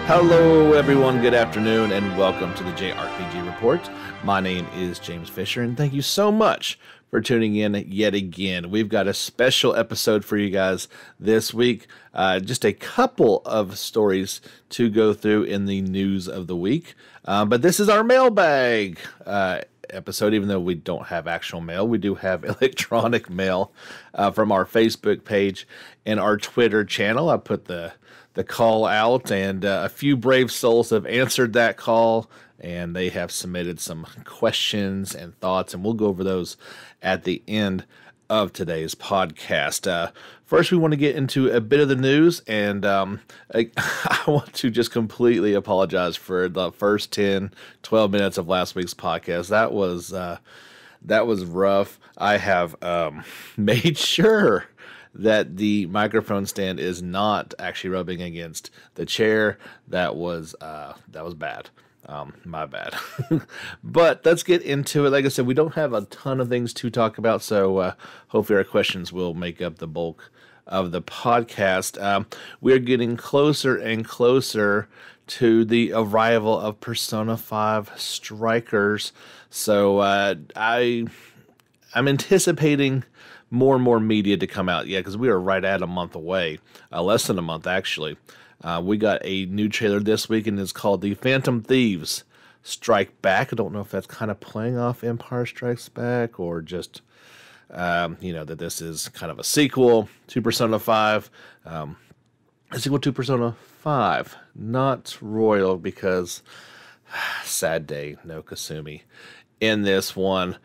Hello everyone, good afternoon, and welcome to the JRPG Report. My name is James Fisher, and thank you so much for tuning in yet again. We've got a special episode for you guys this week. Just a couple of stories to go through in the news of the week. But this is our mailbag episode. Even though we don't have actual mail, we do have electronic mail from our Facebook page and our Twitter channel. I put the call out, and a few brave souls have answered that call, and they have submitted some questions and thoughts, and we'll go over those at the end of today's podcast. First, we want to get into a bit of the news, and I want to just completely apologize for the first 10, 12 minutes of last week's podcast. That was rough. I have made sure that the microphone stand is not actually rubbing against the chair. That was bad. My bad. But let's get into it. Like I said, we don't have a ton of things to talk about, so hopefully our questions will make up the bulk of the podcast. We're getting closer and closer to the arrival of Persona 5 Strikers. So I'm anticipating more and more media to come out. Yeah, because we are right at a month away. Less than a month, actually. We got a new trailer this week, and it's called The Phantom Thieves Strike Back. I don't know if that's kind of playing off Empire Strikes Back or just, that this is kind of a sequel to Persona 5. A sequel to Persona 5, not Royal, because sad day, no Kasumi in this one.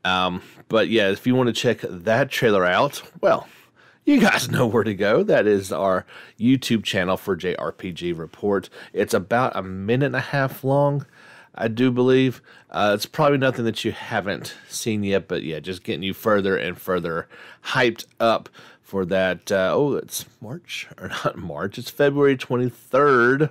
But yeah, if you want to check that trailer out, well, you guys know where to go. That is our YouTube channel for JRPG Report. It's about a minute and a half long, I do believe. It's probably nothing that you haven't seen yet, but yeah, just getting you further and further hyped up for that. It's March, or not March, it's February 23rd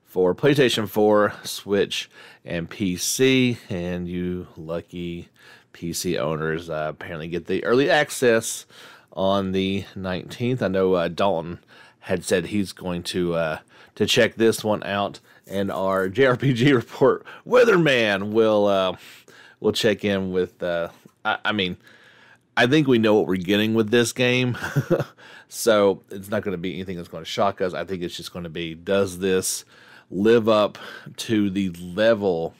for PlayStation 4, Switch, and PC, and you lucky PC owners apparently get the early access on the 19th. I know Dalton had said he's going to check this one out, and our JRPG Report weatherman will check in with. I think we know what we're getting with this game, so it's not going to be anything that's going to shock us. I think it's just going to be, does this live up to the level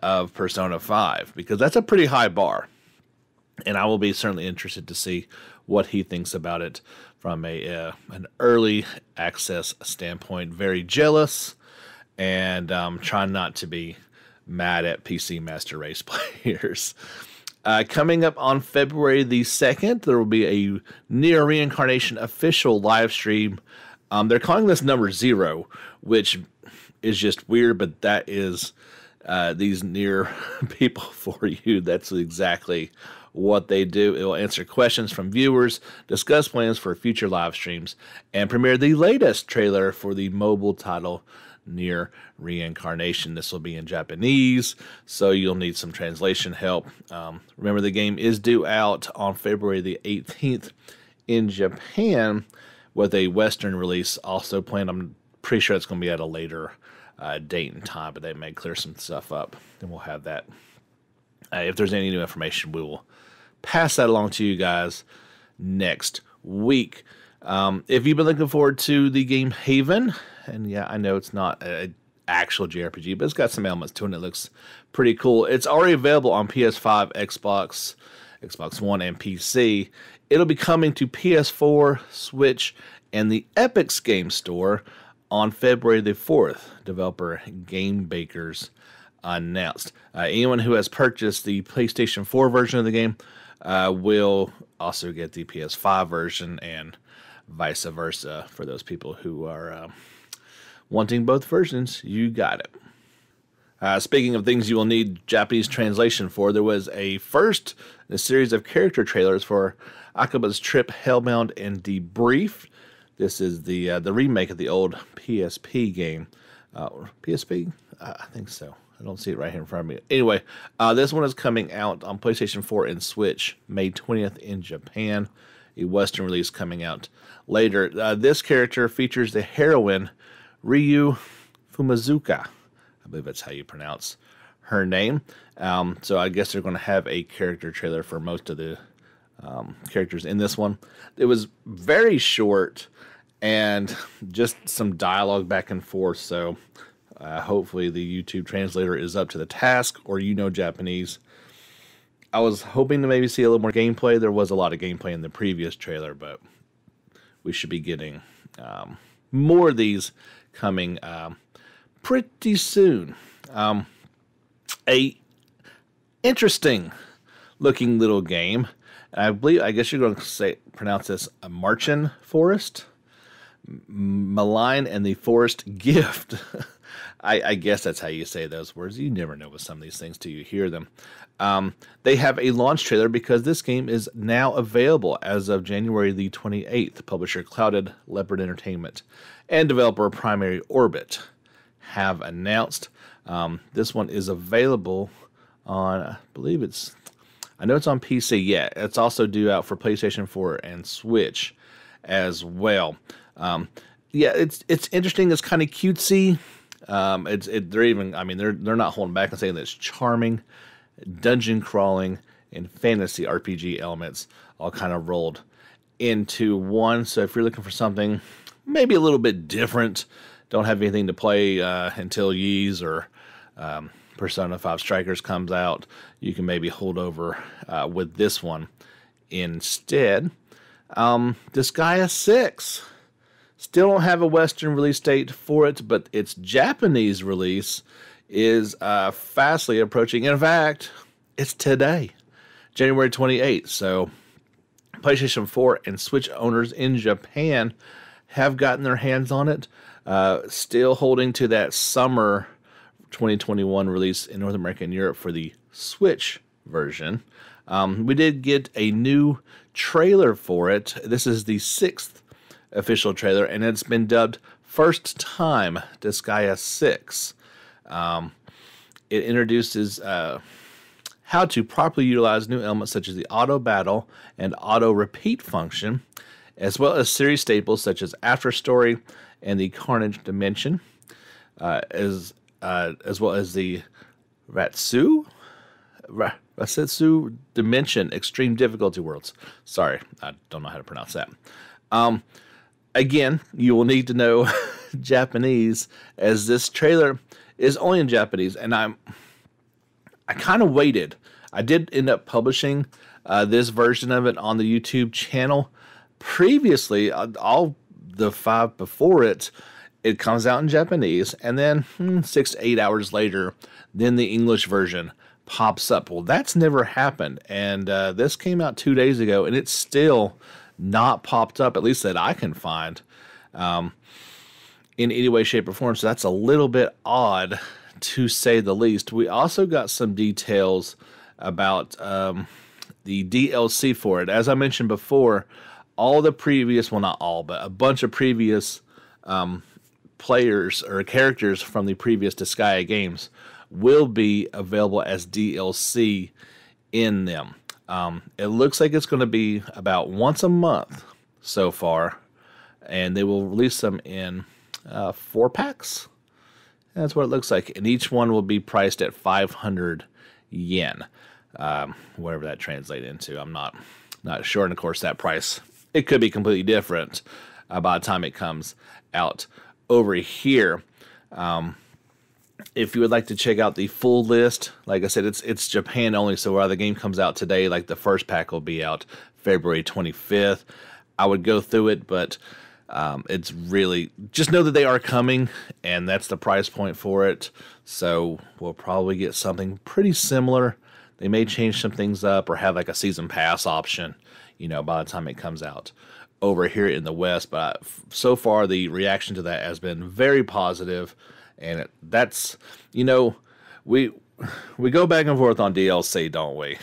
of Persona 5, because that's a pretty high bar, and I will be certainly interested to see what he thinks about it from an early access standpoint. Very jealous, and trying not to be mad at PC Master Race players. Coming up on February the 2nd, there will be a Nier Reincarnation official live stream. They're calling this number 0, which is just weird, but that is these Nier people for you. That's exactly what they do. It will answer questions from viewers, discuss plans for future live streams, and premiere the latest trailer for the mobile title Nier Reincarnation. This will be in Japanese, so you'll need some translation help. Remember, the game is due out on February the 18th in Japan, with a Western release also planned. I'm pretty sure it's going to be at a later date and time, but they may clear some stuff up, and we'll have that. If there's any new information, we will pass that along to you guys next week. If you've been looking forward to the game Haven, and yeah, I know it's not an actual JRPG, but it's got some elements to it, and it looks pretty cool. It's already available on PS5, Xbox One, and PC. It'll be coming to PS4, Switch, and the Epic's Game Store on February the 4th. Developer Game Bakers announced. Anyone who has purchased the PlayStation 4 version of the game will also get the PS5 version, and vice versa. For those people who are wanting both versions, you got it. Speaking of things you will need Japanese translation for, there was a first in a series of character trailers for Akaba's Trip, Hellbound, and Debrief. This is the remake of the old PSP game. PSP? I think so. I don't see it right here in front of me. Anyway, this one is coming out on PlayStation 4 and Switch May 20th in Japan. A Western release coming out later. This character features the heroine Ryu Fumizuka. I believe that's how you pronounce her name. So I guess they're going to have a character trailer for most of the characters in this one. It was very short and just some dialogue back and forth. So hopefully the YouTube translator is up to the task, or Japanese. I was hoping to maybe see a little more gameplay. There was a lot of gameplay in the previous trailer, but we should be getting more of these coming pretty soon. A interesting looking little game. I guess you're going to pronounce this a Marchen Forest. Malign and the Forest Gift. I guess that's how you say those words. You never know with some of these things till you hear them. They have a launch trailer because this game is now available as of January the 28th. Publisher Clouded Leopard Entertainment and developer Primary Orbit have announced. This one is available on, I know it's on PC. Yeah, it's also due out for PlayStation 4 and Switch as well. Yeah, it's interesting. It's kind of cutesy. They're not holding back and saying that it's charming, dungeon crawling, and fantasy RPG elements all kind of rolled into one. So if you're looking for something maybe a little bit different, don't have anything to play until Ys or Persona 5 Strikers comes out, you can maybe hold over with this one instead. Disgaea 6. Still don't have a Western release date for it, but its Japanese release is fastly approaching. In fact, it's today, January 28th. So PlayStation 4 and Switch owners in Japan have gotten their hands on it. Still holding to that summer 2021 release in North America and Europe for the Switch version. We did get a new trailer for it. This is the 6th official trailer, and it's been dubbed First Time Disgaea 6. It introduces how to properly utilize new elements such as the auto battle and auto repeat function, as well as series staples such as After Story and the Carnage Dimension, as well as the Rasetsu Dimension Extreme Difficulty Worlds. Sorry, I don't know how to pronounce that. Again, you will need to know Japanese, as this trailer is only in Japanese, and I kind of waited. I did end up publishing this version of it on the YouTube channel. Previously, all the 5 before it comes out in Japanese, and then 6 to 8 hours later, then the English version pops up. Well, that's never happened, and this came out 2 days ago, and it's still not popped up, at least that I can find, in any way, shape, or form. So that's a little bit odd, to say the least. We also got some details about the DLC for it. As I mentioned before, all the previous, well, not all, but a bunch of previous players or characters from the previous Disgaea games will be available as DLC in them. It looks like it's going to be about once a month so far, and they will release them in 4 packs. That's what it looks like, and each one will be priced at 500 yen, whatever that translates into. I'm not sure, and of course that price, it could be completely different by the time it comes out over here. If you would like to check out the full list, like I said, it's Japan only, so while the game comes out today, like the first pack will be out February 25th. I would go through it, but it's really, just know that they are coming, and that's the price point for it. So we'll probably get something pretty similar. They may change some things up or have like a season pass option, by the time it comes out over here in the West. But so far, the reaction to that has been very positive. And that's, we go back and forth on DLC, don't we?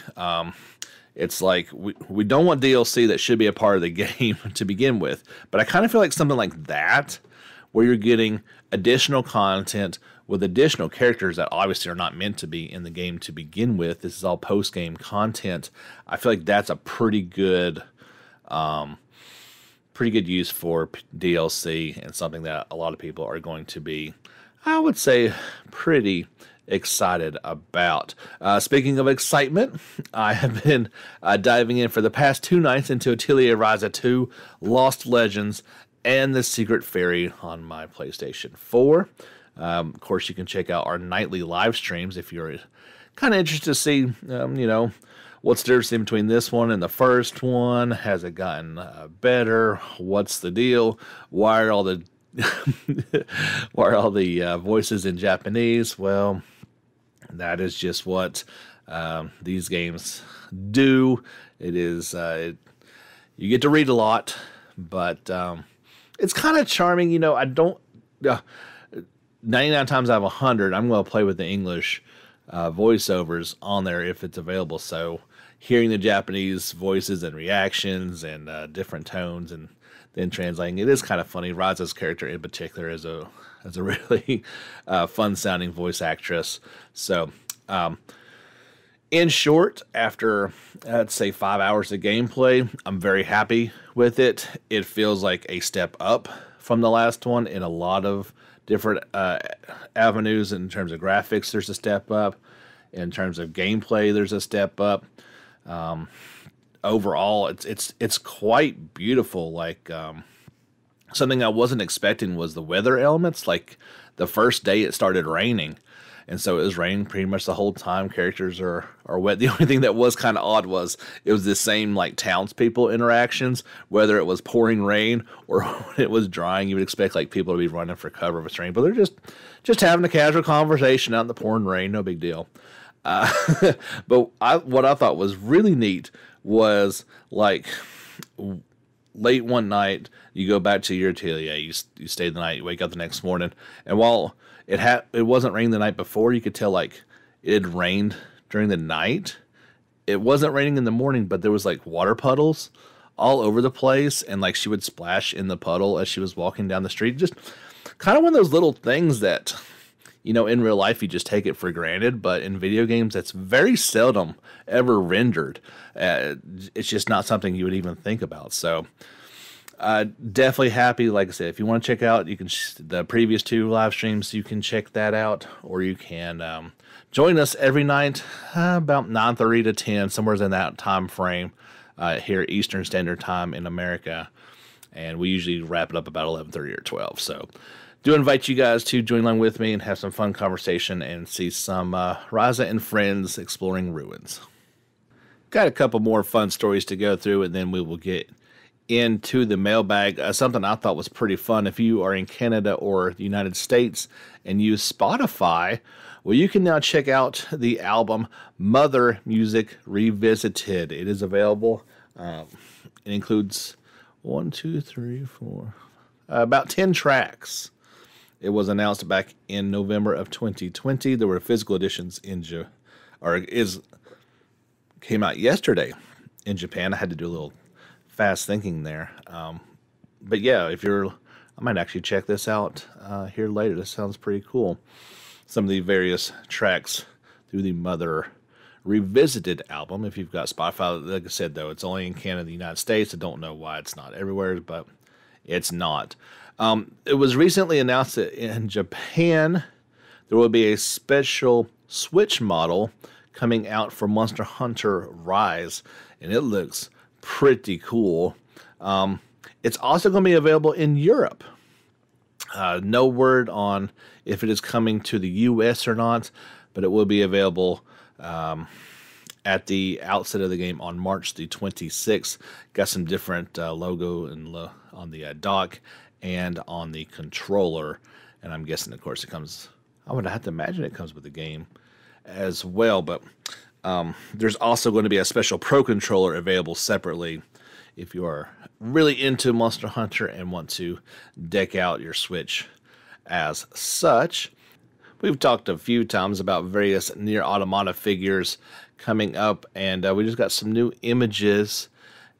It's like we don't want DLC that should be a part of the game to begin with. But I kind of feel like something like that, where you're getting additional content with additional characters that obviously are not meant to be in the game to begin with. This is all post-game content. I feel like that's a pretty good use for DLC, and something that a lot of people are going to be, I would say, pretty excited about. Speaking of excitement, I have been diving in for the past 2 nights into Atelier Ryza 2, Lost Legends, and the Secret Fairy on my PlayStation 4. Of course, you can check out our nightly live streams if you're kind of interested to see, what's the difference in between this one and the first one. Has it gotten better? What's the deal? Why are all the voices in Japanese? Well, that is just what these games do. It is you get to read a lot, but it's kind of charming. I don't. 99 times out of 100, I'm going to play with the English voiceovers on there if it's available. So hearing the Japanese voices and reactions and different tones and then translating, it is kind of funny. Ryza's character in particular is a really fun sounding voice actress. So in short, after let's say 5 hours of gameplay, I'm very happy with it. It feels like a step up from the last one in a lot of different avenues. In terms of graphics, there's a step up. In terms of gameplay, there's a step up. Overall, it's quite beautiful. Like something I wasn't expecting was the weather elements. Like the first day, it started raining, and so it was raining pretty much the whole time. Characters are wet. The only thing that was kind of odd was it was the same like townspeople interactions, whether it was pouring rain or when it was drying. You would expect like people to be running for cover if it's rain, but they're just having a casual conversation out in the pouring rain. No big deal. But what I thought was really neat was like late one night, you go back to your atelier, you stay the night, you wake up the next morning, and while it wasn't raining the night before, you could tell like it had rained during the night. It wasn't raining in the morning, but there was like water puddles all over the place, and like she would splash in the puddle as she was walking down the street. Just kind of one of those little things that, in real life you just take it for granted, but in video games that's very seldom ever rendered. It's just not something you would even think about. So definitely happy. Like I said, if you want to check out, you can the previous 2 live streams, you can check that out, or you can join us every night about 9:30 to 10, somewhere in that time frame here Eastern Standard Time in America, and we usually wrap it up about 11:30 or 12. So do invite you guys to join along with me and have some fun conversation and see some Ryza and friends exploring ruins. Got a couple more fun stories to go through, and then we will get into the mailbag. Something I thought was pretty fun. If you are in Canada or the United States and use Spotify, well, you can now check out the album Mother Music Revisited. It is available. It includes 1, 2, 3, 4, about 10 tracks. It was announced back in November of 2020. There were physical editions came out yesterday in Japan. I had to do a little fast thinking there. But yeah, I might actually check this out here later. This sounds pretty cool. Some of the various tracks through the Mother Revisited album. If you've got Spotify, like I said, though, it's only in Canada and the United States. I don't know why it's not everywhere, but it's not. It was recently announced that in Japan, there will be a special Switch model coming out for Monster Hunter Rise, and it looks pretty cool. It's also going to be available in Europe. No word on if it is coming to the U.S. or not, but it will be available at the outset of the game on March the 26th. Got some different logo and on the dock and on the controller, and I'm guessing, of course, it comes. I would have to imagine it comes with the game as well, but there's also going to be a special Pro controller available separately if you are really into Monster Hunter and want to deck out your Switch as such. We've talked a few times about various Nier Automata figures coming up, and we just got some new images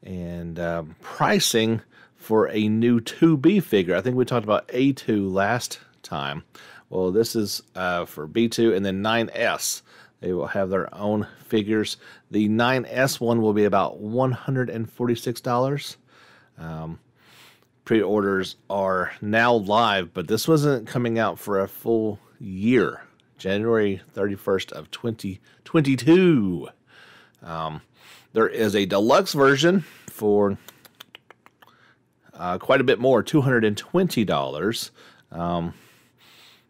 and pricing for a new 2B figure. I think we talked about A2 last time. Well, this is for B2, and then 9S. They will have their own figures. The 9S one will be about $146. Pre-orders are now live, but this wasn't coming out for a full year. January 31st of 2022. There is a deluxe version for quite a bit more, $220.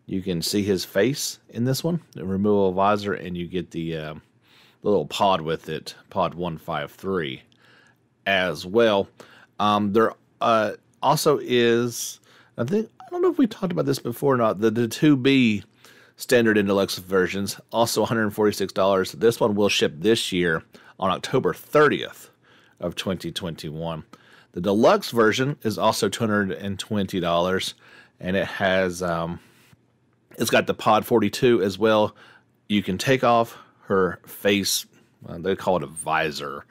You can see his face in this one, the removable visor, and you get the little pod with it, pod 153 as well. There also is, I don't know if we talked about this before or not, the 2B standard and deluxe versions, also $146. This one will ship this year on October 30th of 2021. The deluxe version is also $220, and it has it's got the pod 42 as well. You can take off her face. They call it a visor,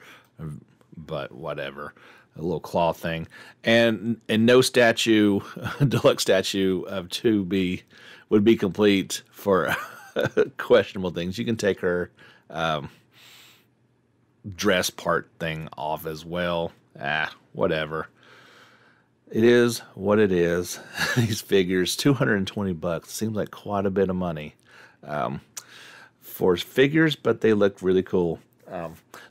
but whatever, a little claw thing, and no statue, deluxe statue of 2B would be complete for questionable things. You can take her dress part thing off as well. Whatever. It is what it is. These figures, $220, seems like quite a bit of money for figures, but they look really cool.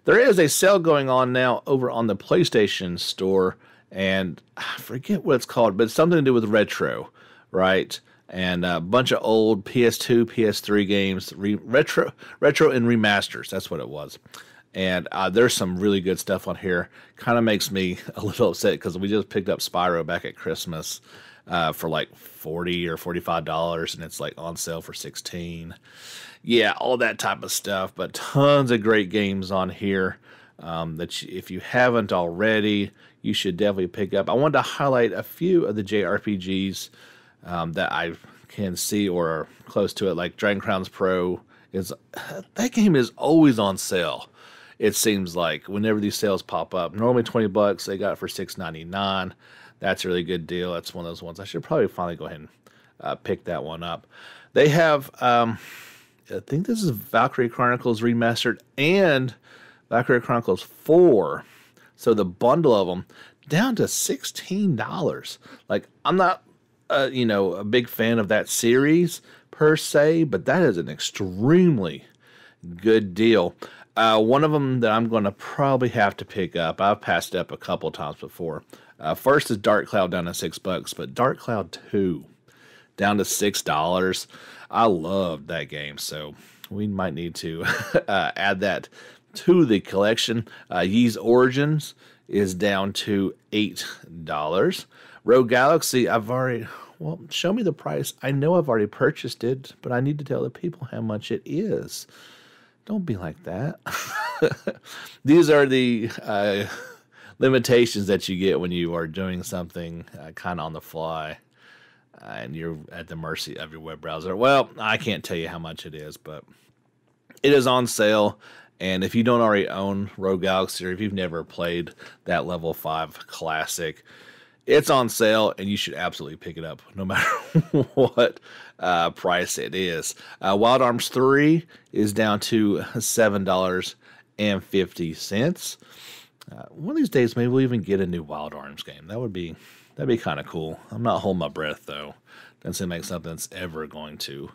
There is a sale going on now over on the PlayStation Store, and I forget what it's called, but it's something to do with retro, right? And a bunch of old PS2, PS3 games, retro and remasters. That's what it was. And there's some really good stuff on here. Kind of makes me a little upset because we just picked up Spyro back at Christmas for like $40 or $45, and it's like on sale for $16. Yeah, all that type of stuff. But tons of great games on here that if you haven't already, you should definitely pick up. I wanted to highlight a few of the JRPGs that I can see or are close to it, like Dragon Crowns Pro. That game is always on sale. It seems like whenever these sales pop up, normally $20, they got it for $6.99. That's a really good deal. That's one of those ones. I should probably finally go ahead and pick that one up. They have, I think this is Valkyrie Chronicles Remastered and Valkyrie Chronicles 4. So the bundle of them down to $16. Like, I'm not, a big fan of that series per se, but that is an extremely good deal. One of them that I'm going to probably have to pick up, I've passed it up a couple times before. First is Dark Cloud down to $6, but Dark Cloud 2 down to $6. I loved that game, so we might need to add that to the collection. Ys Origins is down to $8. Rogue Galaxy, show me the price. I know I've already purchased it, but I need to tell the people how much it is. Don't be like that. These are the limitations that you get when you are doing something kind of on the fly and you're at the mercy of your web browser. Well, I can't tell you how much it is, but it is on sale. And if you don't already own Rogue Galaxy, or if you've never played that level 5 classic, it's on sale, and you should absolutely pick it up no matter what price it is. Wild Arms 3 is down to $7.50. One of these days, maybe we'll even get a new Wild Arms game. That'd be kind of cool. I'm not holding my breath, though. Doesn't seem like something that's ever going to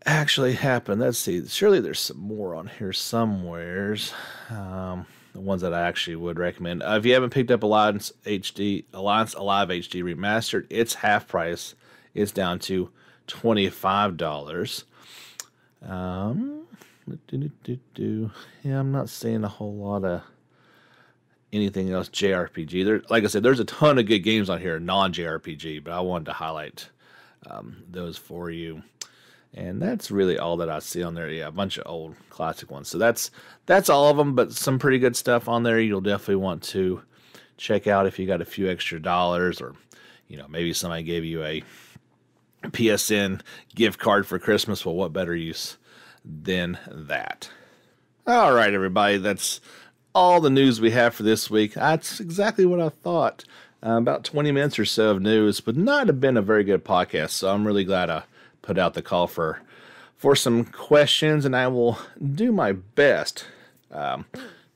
actually happen. Let's see. Surely there's some more on here somewheres. The ones that I actually would recommend. If you haven't picked up Alliance Alive HD Remastered, it's half price. It's down to $25. Yeah, I'm not seeing a whole lot of anything else JRPG. Like I said, there's a ton of good games on here, non-JRPG, but I wanted to highlight those for you. And that's really all that I see on there. Yeah, a bunch of old classic ones. So that's all of them, but some pretty good stuff on there you'll definitely want to check out if you got a few extra dollars, or maybe somebody gave you a PSN gift card for Christmas. Well, what better use than that? All right, everybody, that's all the news we have for this week. That's exactly what I thought. about 20 minutes or so of news. Would not have been a very good podcast, so I'm really glad I put out the call for some questions, and I will do my best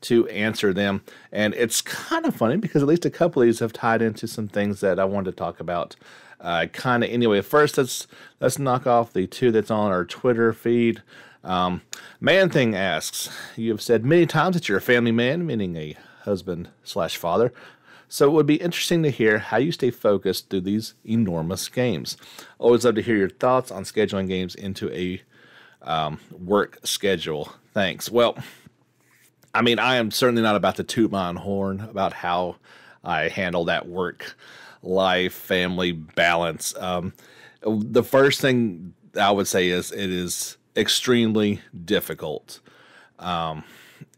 to answer them. And it's kind of funny because at least a couple of these have tied into some things that I wanted to talk about. Kind of anyway. First, let's knock off the two that's on our Twitter feed. Man Thing asks, you have said many times that you're a family man, meaning a husband/father. So it would be interesting to hear how you stay focused through these enormous games. Always love to hear your thoughts on scheduling games into a work schedule. Thanks. Well, I mean, I am certainly not about to toot my own horn about how I handle that work life family balance. The first thing I would say is it is extremely difficult.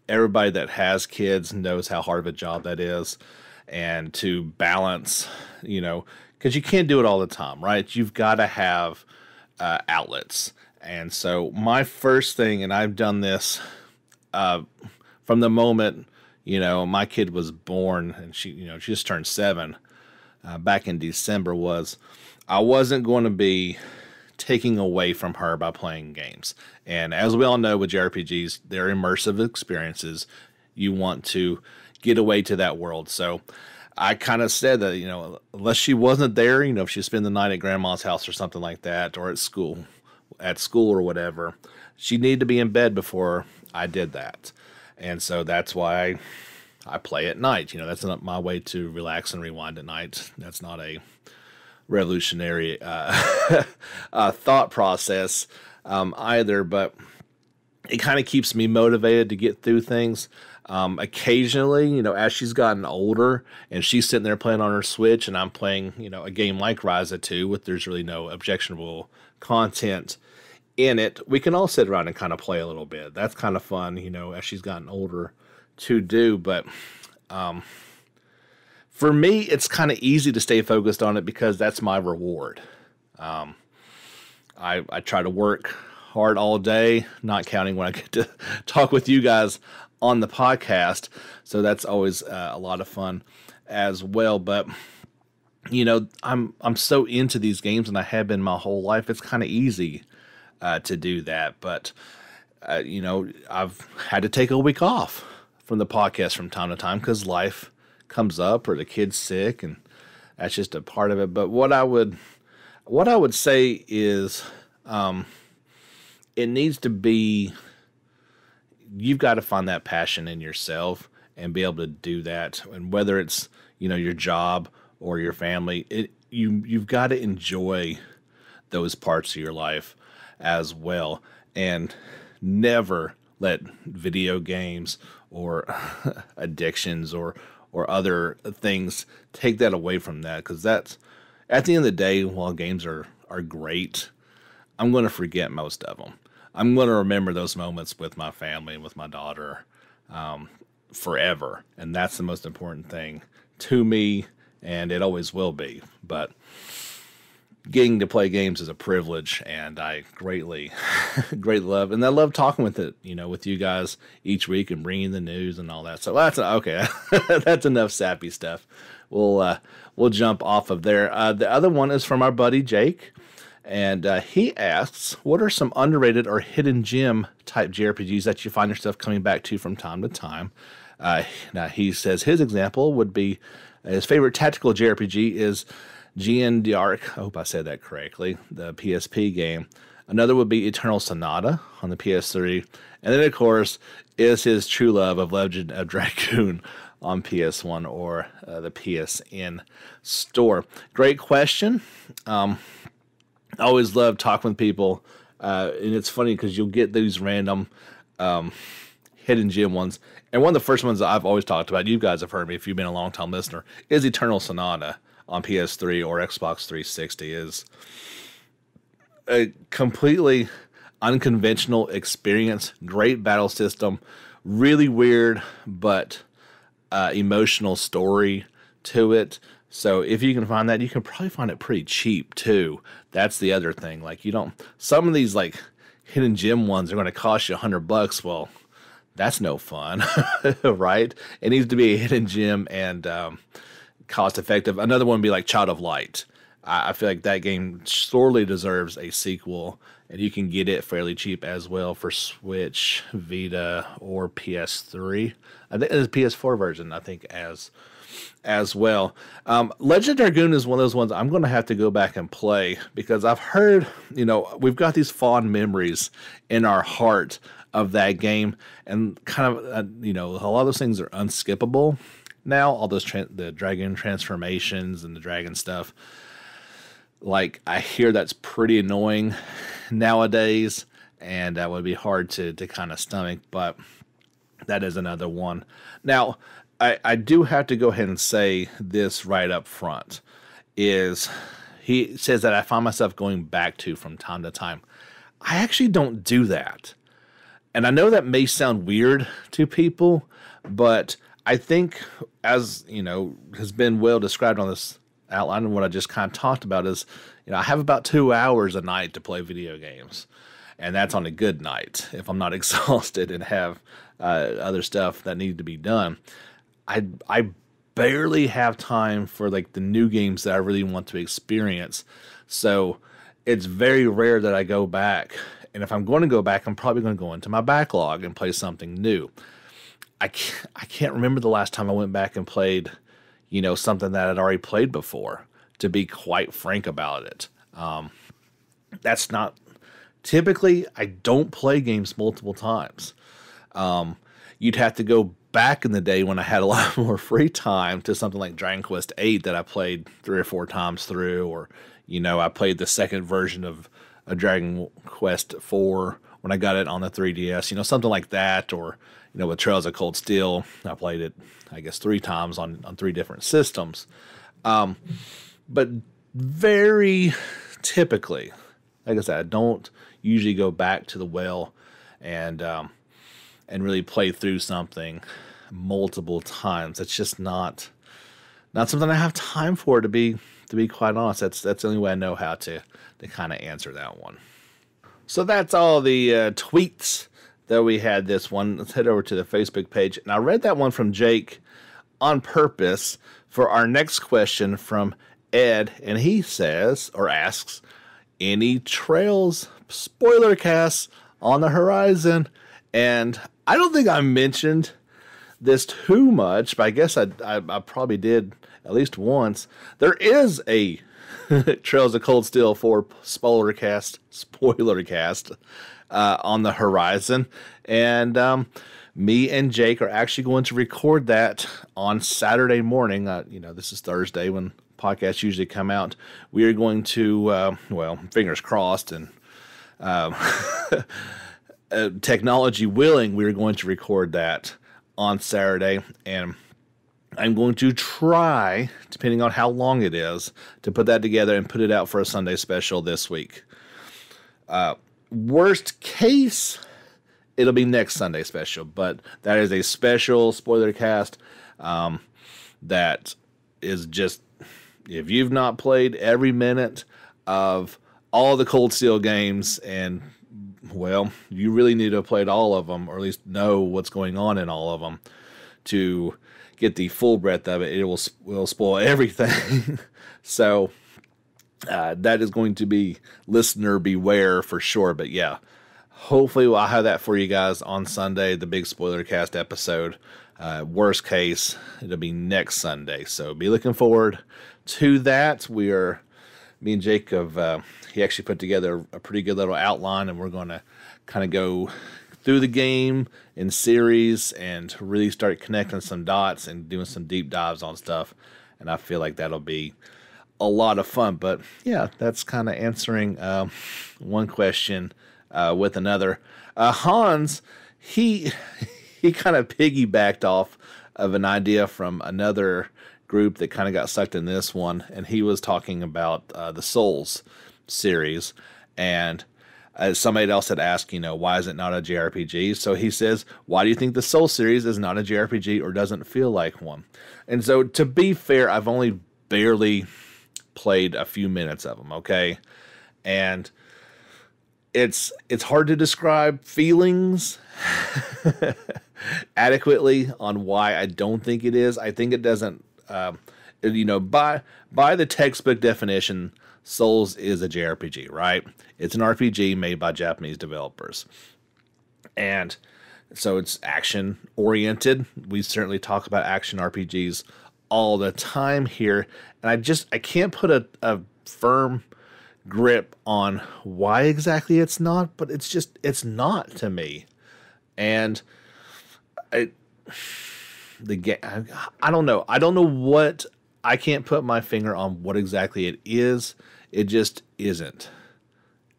Everybody that has kids knows how hard of a job that is, and to balance, because you can't do it all the time, right? You've got to have outlets. And so my first thing, and I've done this from the moment, my kid was born, and she just turned 7 back in December, was I wasn't going to be taking away from her by playing games. And as we all know with JRPGs, they're immersive experiences. You want to get away to that world. So I kind of said that, unless she wasn't there, if she spent the night at grandma's house or something like that, or at school or whatever, she needed to be in bed before I did that. And so that's why I play at night. That's not my way to relax and rewind at night. That's not a revolutionary thought process either, but it kind of keeps me motivated to get through things. Occasionally, as she's gotten older and she's sitting there playing on her Switch and I'm playing, a game like Ryza 2 with there's really no objectionable content in it, we can all sit around and kind of play a little bit. That's kind of fun, as she's gotten older to do. But for me, it's kind of easy to stay focused on it because that's my reward. I try to work hard all day, not counting when I get to talk with you guys on the podcast. So that's always a lot of fun as well. But I'm so into these games, and I have been my whole life. It's kind of easy to do that. But I've had to take a week off from the podcast from time to time because life comes up or the kid's sick, and that's just a part of it. But what I would say is it needs to be, you've got to find that passion in yourself and be able to do that. And whether it's, your job or your family, you've got to enjoy those parts of your life as well, and never let video games or addictions or other things take that away from that. Because that's, at the end of the day, while games are great, I'm going to forget most of them. I'm going to remember those moments with my family and with my daughter forever. And that's the most important thing to me, and it always will be. But getting to play games is a privilege, and I greatly love, and I love talking with you guys each week and bringing the news and all that. So that's okay. That's enough sappy stuff. We'll jump off of there. The other one is from our buddy Jake, and he asks, what are some underrated or hidden gem type JRPGs that you find yourself coming back to from time to time? Now he says his example would be his favorite tactical JRPG is GN I hope I said that correctly, the PSP game. Another would be Eternal Sonata on the PS3. And then, of course, is his true love of Legend of Dragoon on PS1 or the PSN store. Great question. I always love talking with people, and it's funny because you'll get these random hidden gem ones. And one of the first ones that I've always talked about, you guys have heard me if you've been a long-time listener, is Eternal Sonata on PS3 or Xbox 360. Is a completely unconventional experience, great battle system, really weird but emotional story to it. So if you can find that, you can probably find it pretty cheap too. That's the other thing. Like, some of these like hidden gem ones are going to cost you $100. Well, that's no fun, right? It needs to be a hidden gem and cost effective. Another one would be like Child of Light. I feel like that game sorely deserves a sequel, and you can get it fairly cheap as well for Switch, Vita, or PS3. I think there's a PS4 version, I think, as well. Legend Dragoon is one of those ones I'm going to have to go back and play, because I've heard, we've got these fond memories in our heart of that game, and kind of, a lot of those things are unskippable now, all those the dragon transformations and the dragon stuff. Like, I hear that's pretty annoying nowadays, and that would be hard to kind of stomach, but that is another one. Now, I do have to go ahead and say this right up front, is he says that I find myself going back to from time to time. I actually don't do that. And I know that may sound weird to people, but I think, as, has been well described on this outline, and what I just kind of talked about is, I have about 2 hours a night to play video games. And that's on a good night, if I'm not exhausted and have other stuff that need to be done. I barely have time for like the new games that I really want to experience. So it's very rare that I go back. And if I'm going to go back, I'm probably going to go into my backlog and play something new. I can't remember the last time I went back and played, something that I'd already played before, to be quite frank about it. That's not... Typically, I don't play games multiple times. You'd have to go back in the day when I had a lot more free time to something like Dragon Quest VIII that I played 3 or 4 times through, or, I played the second version of a Dragon Quest IV when I got it on the 3DS, something like that, or, with Trails of Cold Steel, I played it, I guess, 3 times on 3 different systems. But very typically, like I said, I don't usually go back to the well and really play through something multiple times. It's just not something I have time for, to be quite honest. That's the only way I know how to kind of answer that one. So that's all the tweets that we had this one. Let's head over to the Facebook page. And I read that one from Jake on purpose for our next question from Ed, and he says, or asks, any Trails spoiler casts on the horizon? And I don't think I mentioned this too much, but I guess I probably did at least once. There is a Trails of Cold Steel 4 spoiler cast on the horizon, and me and Jake are actually going to record that on Saturday morning. This is Thursday when podcasts usually come out. We are going to, fingers crossed, and technology willing, we're going to record that on Saturday, and I'm going to try, depending on how long it is, to put that together and put it out for a Sunday special this week. Worst case, it'll be next Sunday special, but that is a special spoiler cast that is just, if you've not played every minute of all the Cold Steel games, and, well, you really need to have played all of them, or at least know what's going on in all of them, to get the full breadth of it. It will spoil everything. So that is going to be listener beware for sure. But yeah, hopefully I'll have that for you guys on Sunday, the big spoiler cast episode. Worst case, it'll be next Sunday. So be looking forward to that. Me and Jacob, he actually put together a pretty good little outline, and we're going to kind of go through the game in series and really start connecting some dots and doing some deep dives on stuff. And I feel like that'll be a lot of fun. But yeah, that's kind of answering one question with another. Hans, he kind of piggybacked off of an idea from another group that kind of got sucked in this one, and he was talking about the Souls series, and somebody else had asked, why is it not a JRPG? So he says, why do you think the Souls series is not a JRPG or doesn't feel like one? And so, to be fair, I've only barely played a few minutes of them, okay? And it's hard to describe feelings adequately on why I don't think it is. I think it doesn't by the textbook definition, Souls is a JRPG, right? It's an RPG made by Japanese developers. And so it's action oriented. We certainly talk about action RPGs all the time here. And I can't put a firm grip on why exactly it's not, but it's not to me. And the game, I don't know. I don't know what, I can't put my finger on what exactly it is. It just isn't.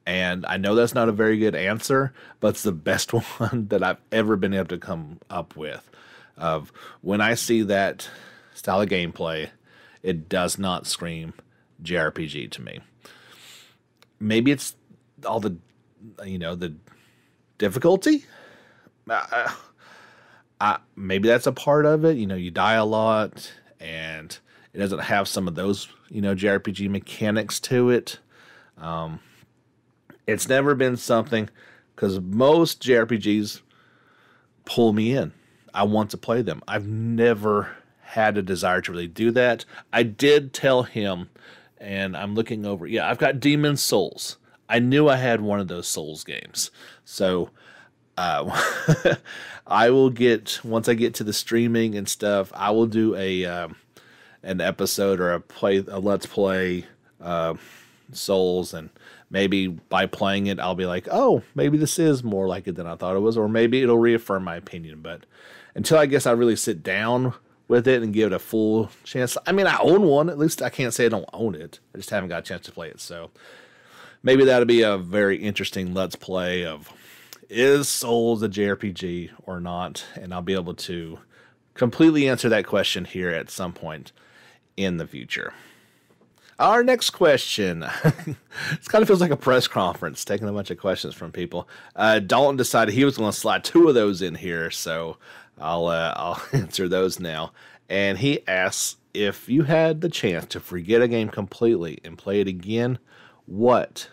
And I know that's not a very good answer, but it's the best one that I've ever been able to come up with. Of when I see that style of gameplay, it does not scream JRPG to me. Maybe it's all the difficulty. Maybe that's a part of it. You die a lot, and it doesn't have some of those JRPG mechanics to it. It's never been something, because most JRPGs pull me in. I want to play them. I've never had a desire to really do that. I did tell him, and I'm looking over. Yeah, I've got Demon Souls. I knew I had one of those Souls games. So I will once I get to the streaming and stuff, I will do an episode or a let's play Souls, and maybe by playing it, I'll be like, oh, maybe this is more like it than I thought it was, or maybe it'll reaffirm my opinion. But until I guess I really sit down with it and give it a full chance. I mean, I own one. At least I can't say I don't own it. I just haven't got a chance to play it. So maybe that'll be a very interesting let's play of, is Souls a JRPG or not? And I'll be able to completely answer that question here at some point in the future. Our next question. It kind of feels like a press conference, taking a bunch of questions from people. Dalton decided he was going to slide two of those in here, so I'll answer those now. And he asks, if you had the chance to forget a game completely and play it again, what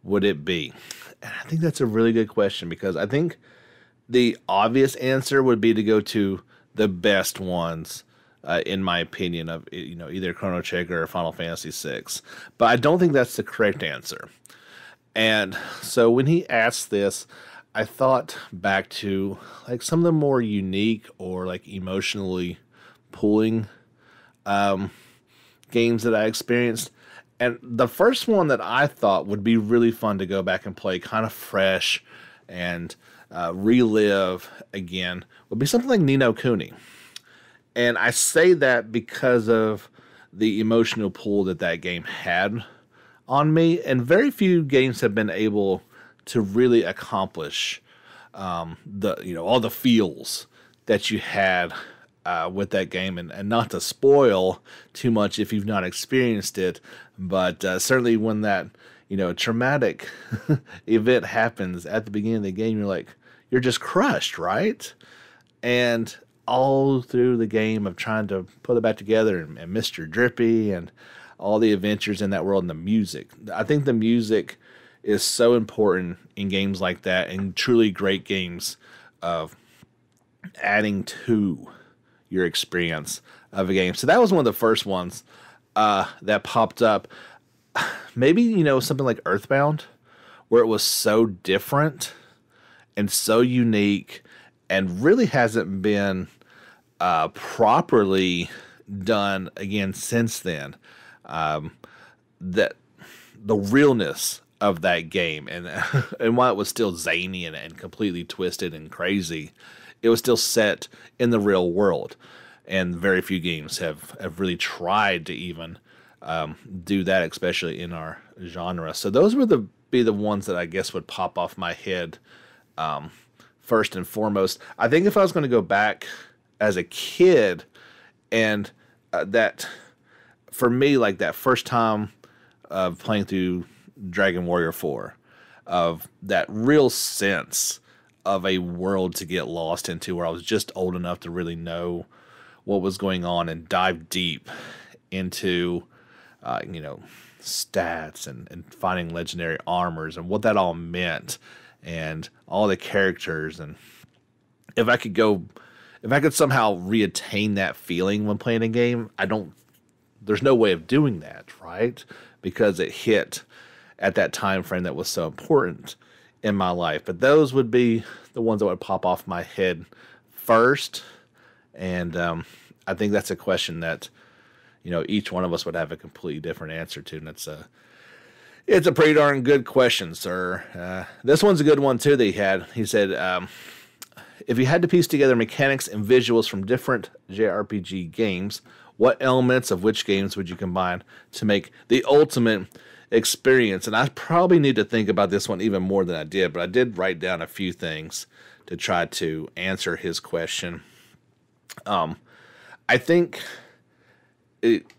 would it be? And I think that's a really good question, because I think the obvious answer would be to go to the best ones, in my opinion, of either Chrono Trigger or Final Fantasy VI. But I don't think that's the correct answer. And so when he asked this, I thought back to like some of the more unique or like emotionally pulling games that I experienced. And the first one that I thought would be really fun to go back and play kind of fresh and relive again would be something like Ni no Kuni. And I say that because of the emotional pull that game had on me. And very few games have been able to really accomplish all the feels that you had with that game. And not to spoil too much if you've not experienced it, but certainly when that traumatic event happens at the beginning of the game, you're just crushed, right? And all through the game of trying to put it back together, and Mr. Drippy and all the adventures in that world, and the music. I think the music is so important in games like that, and truly great games of adding to your experience of a game. So that was one of the first ones that popped up. Maybe, something like Earthbound, where it was so different and so unique and really hasn't been properly done again since then. That the realness of that game, and while it was still zany and completely twisted and crazy, it was still set in the real world. And very few games have really tried to even do that, especially in our genre. So those would be the ones that I guess would pop off my head first and foremost. I think if I was going to go back as a kid, and that for me, like that first time of playing through Dragon Warrior 4, of that real sense of a world to get lost into, where I was just old enough to really know what was going on and dive deep into stats and finding legendary armors and what that all meant, and all the characters. And if I could somehow reattain that feeling when playing a game, I don't there's no way of doing that, right? Because it hit at that time frame that was so important in my life. But those would be the ones that would pop off my head first. And I think that's a question that, each one of us would have a completely different answer to. And it's a pretty darn good question, sir. This one's a good one, too, that he had. He said, if you had to piece together mechanics and visuals from different JRPG games, what elements of which games would you combine to make the ultimate experience? And I probably need to think about this one even more than I did, but I did write down a few things to try to answer his question. I think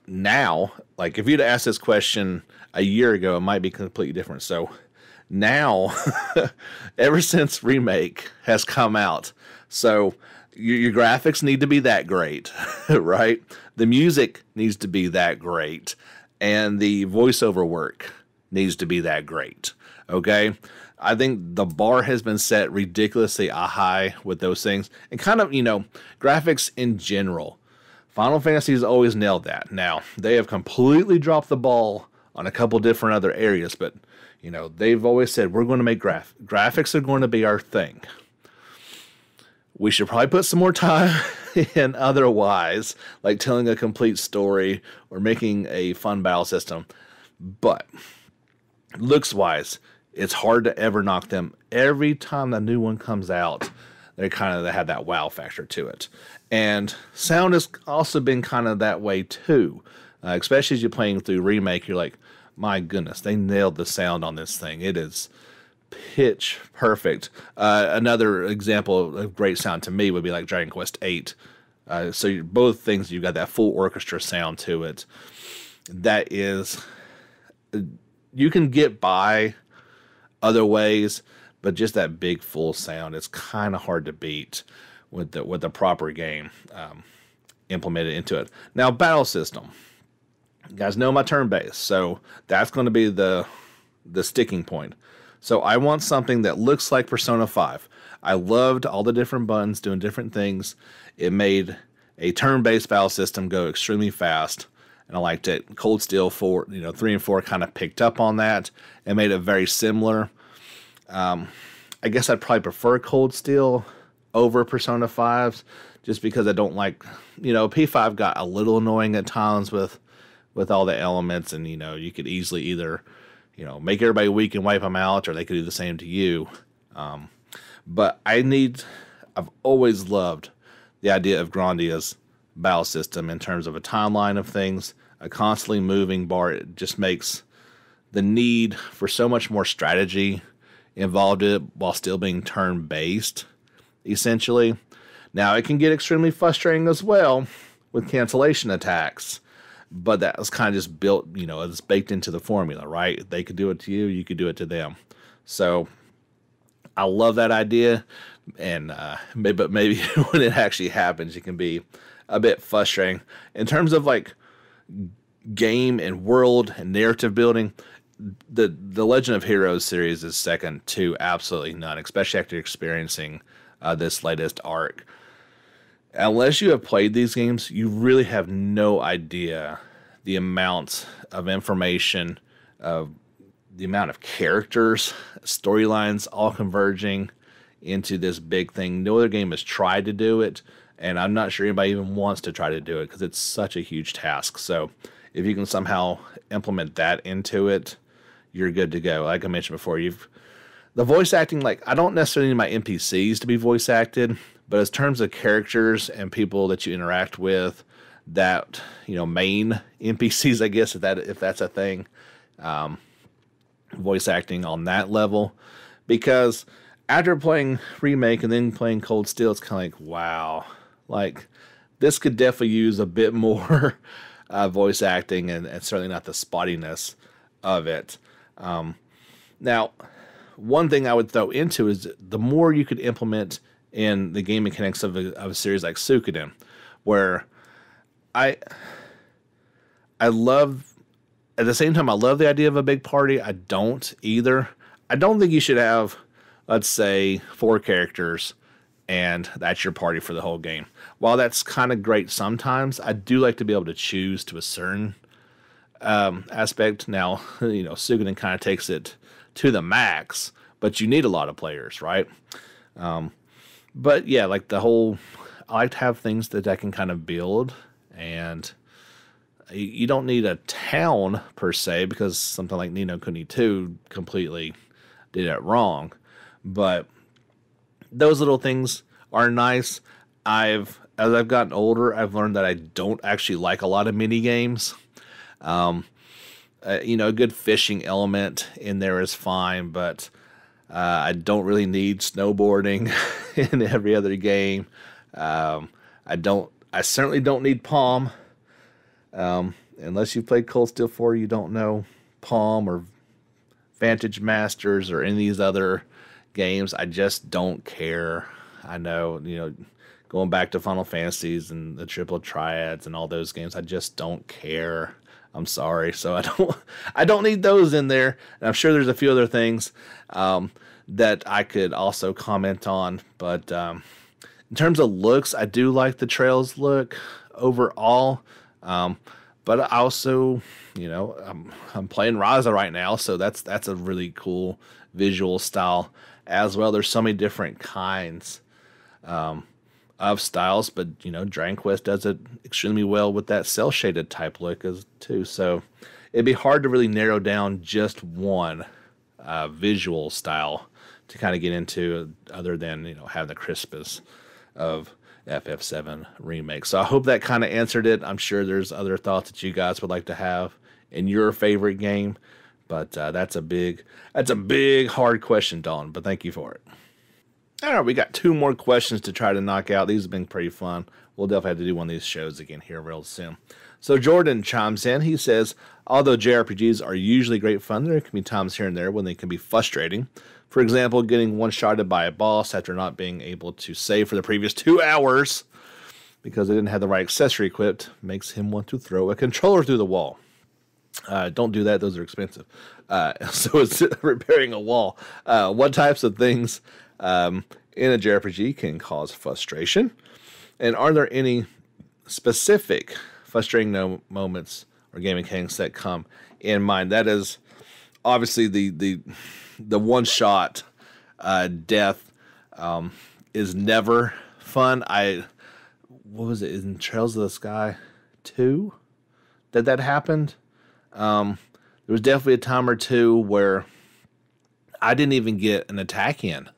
now, like if you'd asked this question a year ago, it might be completely different. So now, ever since Remake has come out, so your graphics need to be that great, right? The music needs to be that great, and the voiceover work needs to be that great, okay? I think the bar has been set ridiculously high with those things, and kind of, graphics in general. Final Fantasy has always nailed that. Now, they have completely dropped the ball on a couple different other areas, but, they've always said, we're going to make graphics are going to be our thing. We should probably put some more time in otherwise, like telling a complete story or making a fun battle system. But looks-wise, it's hard to ever knock them. Every time a new one comes out, they have that wow factor to it. And sound has also been kind of that way too. Especially as you're playing through Remake, you're like, my goodness, they nailed the sound on this thing. It is pitch perfect. Another example of great sound to me would be like Dragon Quest VIII. So both things, you've got that full orchestra sound to it. That is, you can get by other ways, but just that big full sound is kind of hard to beat with the proper game implemented into it. Now, battle system. You guys know my turn-based, so that's going to be the sticking point. So I want something that looks like Persona 5. I loved all the different buttons doing different things. It made a turn-based battle system go extremely fast, and I liked it. Cold Steel 4, 3 and 4 kind of picked up on that and made it very similar. I guess I'd probably prefer Cold Steel over Persona 5s, just because I don't like, P5 got a little annoying at times with all the elements, and you could easily either make everybody weak and wipe them out, or they could do the same to you. But I've always loved the idea of Grandia's battle system in terms of a timeline of things, a constantly moving bar. It just makes the need for so much more strategy involved in it while still being turn-based, essentially. Now, it can get extremely frustrating as well with cancellation attacks, but that was kind of just built, it's baked into the formula, right? They could do it to you, you could do it to them. So I love that idea, and but maybe when it actually happens, it can be a bit frustrating. In terms of like game and world and narrative building, the Legend of Heroes series is second to absolutely none, especially after experiencing this latest arc. Unless you have played these games, you really have no idea the amount of information, the amount of characters, storylines all converging into this big thing. No other game has tried to do it, and I'm not sure anybody even wants to try to do it because it's such a huge task. So if you can somehow implement that into it, you're good to go. Like I mentioned before, the voice acting, like I don't necessarily need my NPCs to be voice acted, but as terms of characters and people that you interact with, that main NPCs, I guess if that's a thing, voice acting on that level, because after playing Remake and then playing Cold Steel, it's kind of like, wow, like this could definitely use a bit more voice acting, and certainly not the spottiness of it. Now, one thing I would throw into is the more you could implement in the game mechanics of a series like Suikoden, where I love, at the same time, I love the idea of a big party. I don't either. I don't think you should have, let's say, 4 characters and that's your party for the whole game. While that's kind of great sometimes, I do like to be able to choose to a certain aspect. Now, Suikoden kind of takes it to the max, but you need a lot of players, right? But yeah, like I like to have things that I can kind of build, and you don't need a town per se, because something like Ni no Kuni 2 completely did it wrong. But those little things are nice. As I've gotten older, I've learned that I don't actually like a lot of mini games. A good fishing element in there is fine, but I don't really need snowboarding in every other game. I certainly don't need Palm. Unless you've played Cold Steel 4, you don't know Palm or Vantage Masters or any of these other games. I just don't care. I know, going back to Final Fantasies and the Triple Triads and all those games, I just don't care. I'm sorry. So I don't need those in there. And I'm sure there's a few other things that I could also comment on. But in terms of looks, I do like the Trails look overall. But I also, I'm playing Ryza right now, so that's a really cool visual style as well. There's so many different kinds of styles, but Dragon Quest does it extremely well with that cell shaded type look too. So it'd be hard to really narrow down just one visual style to kind of get into, other than having the crispness of FF7 remake. So I hope that kind of answered it. I'm sure there's other thoughts that you guys would like to have in your favorite game, but that's a big hard question, Dawn, but thank you for it. All right, we got 2 more questions to try to knock out. These have been pretty fun. We'll definitely have to do one of these shows again here real soon. So Jordan chimes in. He says, although JRPGs are usually great fun, there can be times here and there when they can be frustrating. For example, getting one-shotted by a boss after not being able to save for the previous 2 hours because they didn't have the right accessory equipped makes him want to throw a controller through the wall. Don't do that. Those are expensive. So it's repairing a wall. What types of things in a JRPG can cause frustration? And are there any specific frustrating moments or game mechanics that come in mind? That is obviously the one-shot death is never fun. What was it, in Trails of the Sky 2 that happened? There was definitely a time or two where I didn't even get an attack in,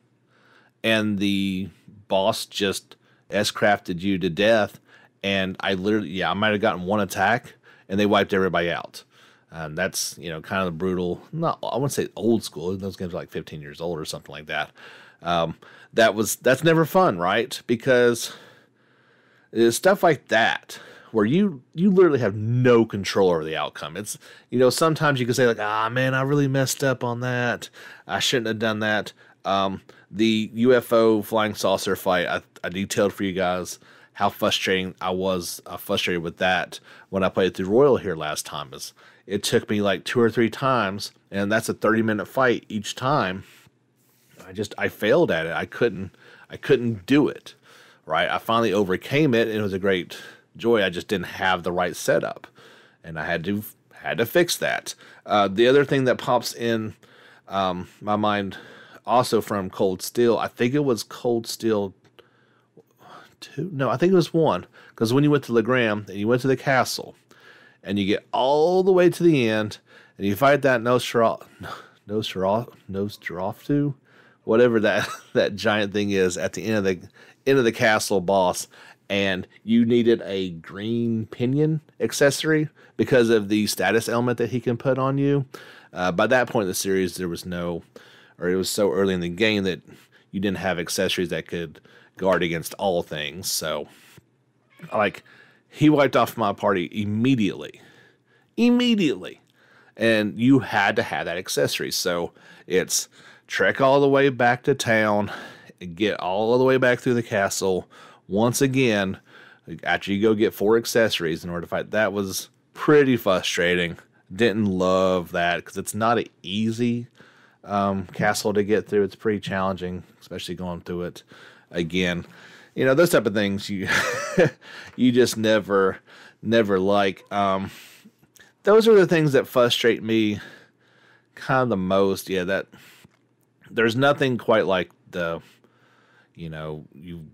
and the boss just S-crafted you to death, and I might have gotten one attack, and they wiped everybody out. That's, kind of the brutal, I wouldn't say old school. Those games are like 15 years old or something like that. That's never fun, right? Because it's stuff like that where you literally have no control over the outcome. It's, sometimes you can say like, man, I really messed up on that. I shouldn't have done that. The UFO flying saucer fight, I detailed for you guys how frustrating I was frustrated with that when I played through Royal here last time. It took me like 2 or 3 times, and that's a 30-minute fight each time. I failed at it. I couldn't do it, right? I finally overcame it, and it was a great joy. I just didn't have the right setup, and I had to fix that. The other thing that pops in my mind also from Cold Steel, I think it was Cold Steel 2. No, I think it was 1, because when you went to Legram and you went to the castle, and you get all the way to the end, and you fight that Nosferatu, whatever that giant thing is at the end of the castle boss, and you needed a green pinion accessory because of the status element that he can put on you. By that point in the series, it was so early in the game that you didn't have accessories that could guard against all things. So, he wiped off my party immediately, and you had to have that accessory. So it's trek all the way back to town, get all the way back through the castle once again after you go get 4 accessories in order to fight. That was pretty frustrating. Didn't love that because it's not an easy castle to get through. It's pretty challenging, especially going through it again, those type of things you you just never like. Those are the things that frustrate me kind of the most. Yeah, that there's nothing quite like you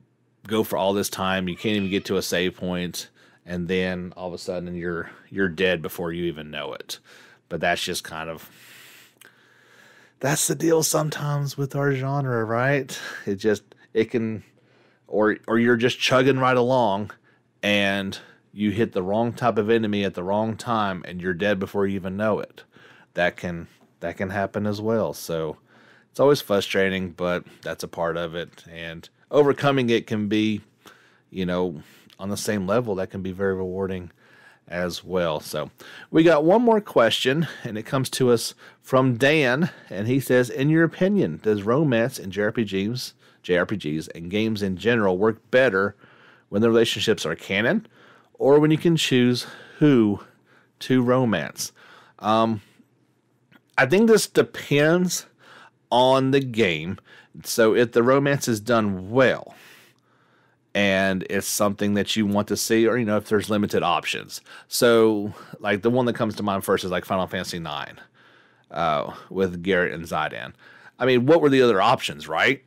go for all this time, you can't even get to a save point, and then all of a sudden you're dead before you even know it. But that's just that's the deal sometimes with our genre, right? It can, or you're just chugging right along and you hit the wrong type of enemy at the wrong time and you're dead before you even know it. That can happen as well. So it's always frustrating, but that's a part of it. And overcoming it can be, on the same level, that can be very rewarding as well. So we got one more question, and it comes to us from Dan, and he says, in your opinion, does romance in JRPGs and games in general work better when the relationships are canon, or when you can choose who to romance? I think this depends on the game. So if the romance is done well, and it's something that you want to see, or, if there's limited options. So, like, the one that comes to mind first is, like, Final Fantasy IX with Garrett and Zidane. I mean, what were the other options, right?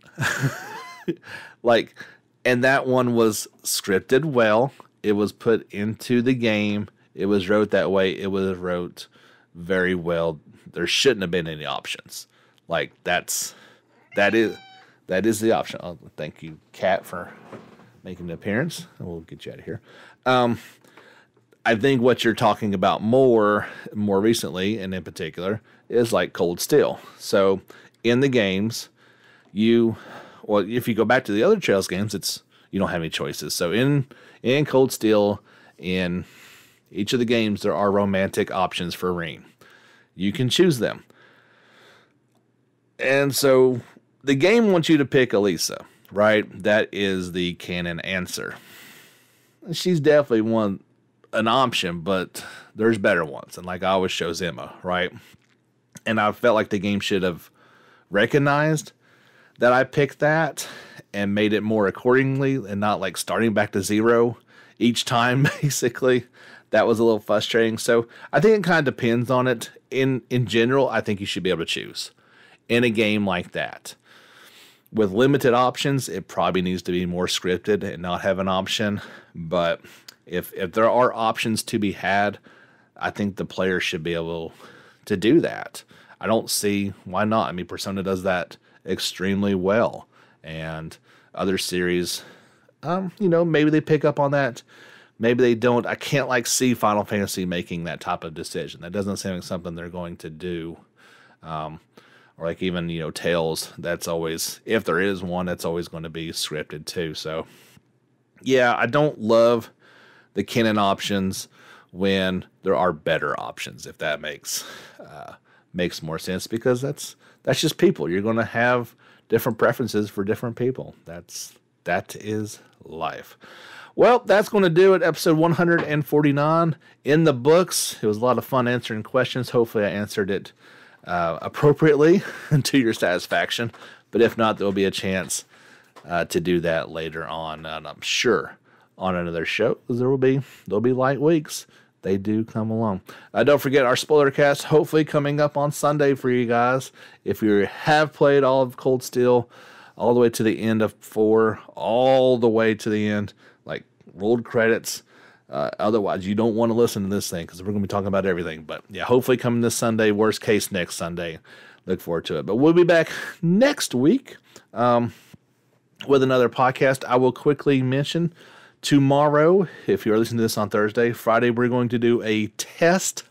And that one was scripted well. It was put into the game. It was wrote that way. It was wrote very well. There shouldn't have been any options. Like, that is the option. Oh, thank you, Kat, for making an appearance, and we'll get you out of here. I think what you're talking about more recently, and in particular, is like Cold Steel. So in the games, if you go back to the other Trails games, you don't have any choices. So in Cold Steel, in each of the games, there are romantic options for Rean. You can choose them. And so the game wants you to pick Elisa, right? That is the canon answer. She's definitely an option, but there's better ones. And like I always chose Emma, right? And I felt like the game should have recognized that I picked that and made it more accordingly, and not like starting back to zero each time, basically. That was a little frustrating. So I think it kind of depends on it. In general, I think you should be able to choose in a game like that. With limited options, it probably needs to be more scripted and not have an option. But if there are options to be had, I think the player should be able to do that. I don't see why not. I mean, Persona does that extremely well. And other series, maybe they pick up on that. Maybe they don't. I can't see Final Fantasy making that type of decision. That doesn't seem like something they're going to do. Or like even, Tales, that's always, if there is one, that's always going to be scripted too. So, yeah, I don't love the canon options when there are better options, if that makes more sense, because that's just people. You're going to have different preferences for different people. That is life. Well, that's going to do it. Episode 149 in the books. It was a lot of fun answering questions. Hopefully I answered it appropriately to your satisfaction, but if not, there'll be a chance to do that later on, and I'm sure on another show, because there'll be light weeks. They do come along. Don't forget our spoiler cast, hopefully coming up on Sunday for you guys. If you have played all of Cold Steel, all the way to the end of 4, all the way to the end, like rolled credits. Otherwise, you don't want to listen to this thing, because we're going to be talking about everything. But yeah, hopefully coming this Sunday, worst case next Sunday. Look forward to it. But we'll be back next week with another podcast. I will quickly mention tomorrow, if you're listening to this on Thursday, Friday, we're going to do a test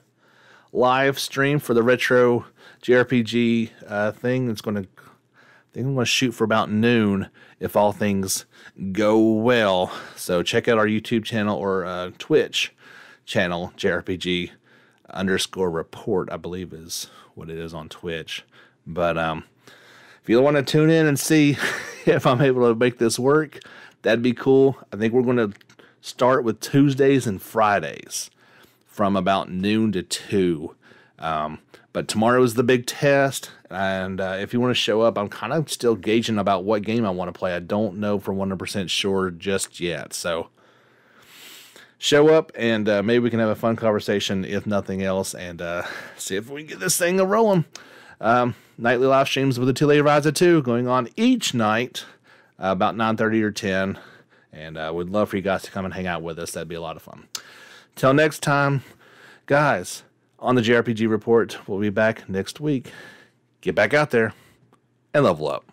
live stream for the retro JRPG thing. I'm going to shoot for about noon if all things go well. So check out our YouTube channel or Twitch channel, JRPG _report, I believe is what it is on Twitch. But if you want to tune in and see if I'm able to make this work, that'd be cool. I think we're going to start with Tuesdays and Fridays from about noon to 2. But But tomorrow is the big test, and if you want to show up, I'm kind of still gauging about what game I want to play. I don't know for 100% sure just yet, so show up, and maybe we can have a fun conversation, if nothing else, and see if we can get this thing a-rolling. Nightly live streams with Atelier Ryza 2 going on each night, about 9:30 or 10, and we'd love for you guys to come and hang out with us. That'd be a lot of fun. Till next time, guys, on the JRPG Report, we'll be back next week. Get back out there and level up.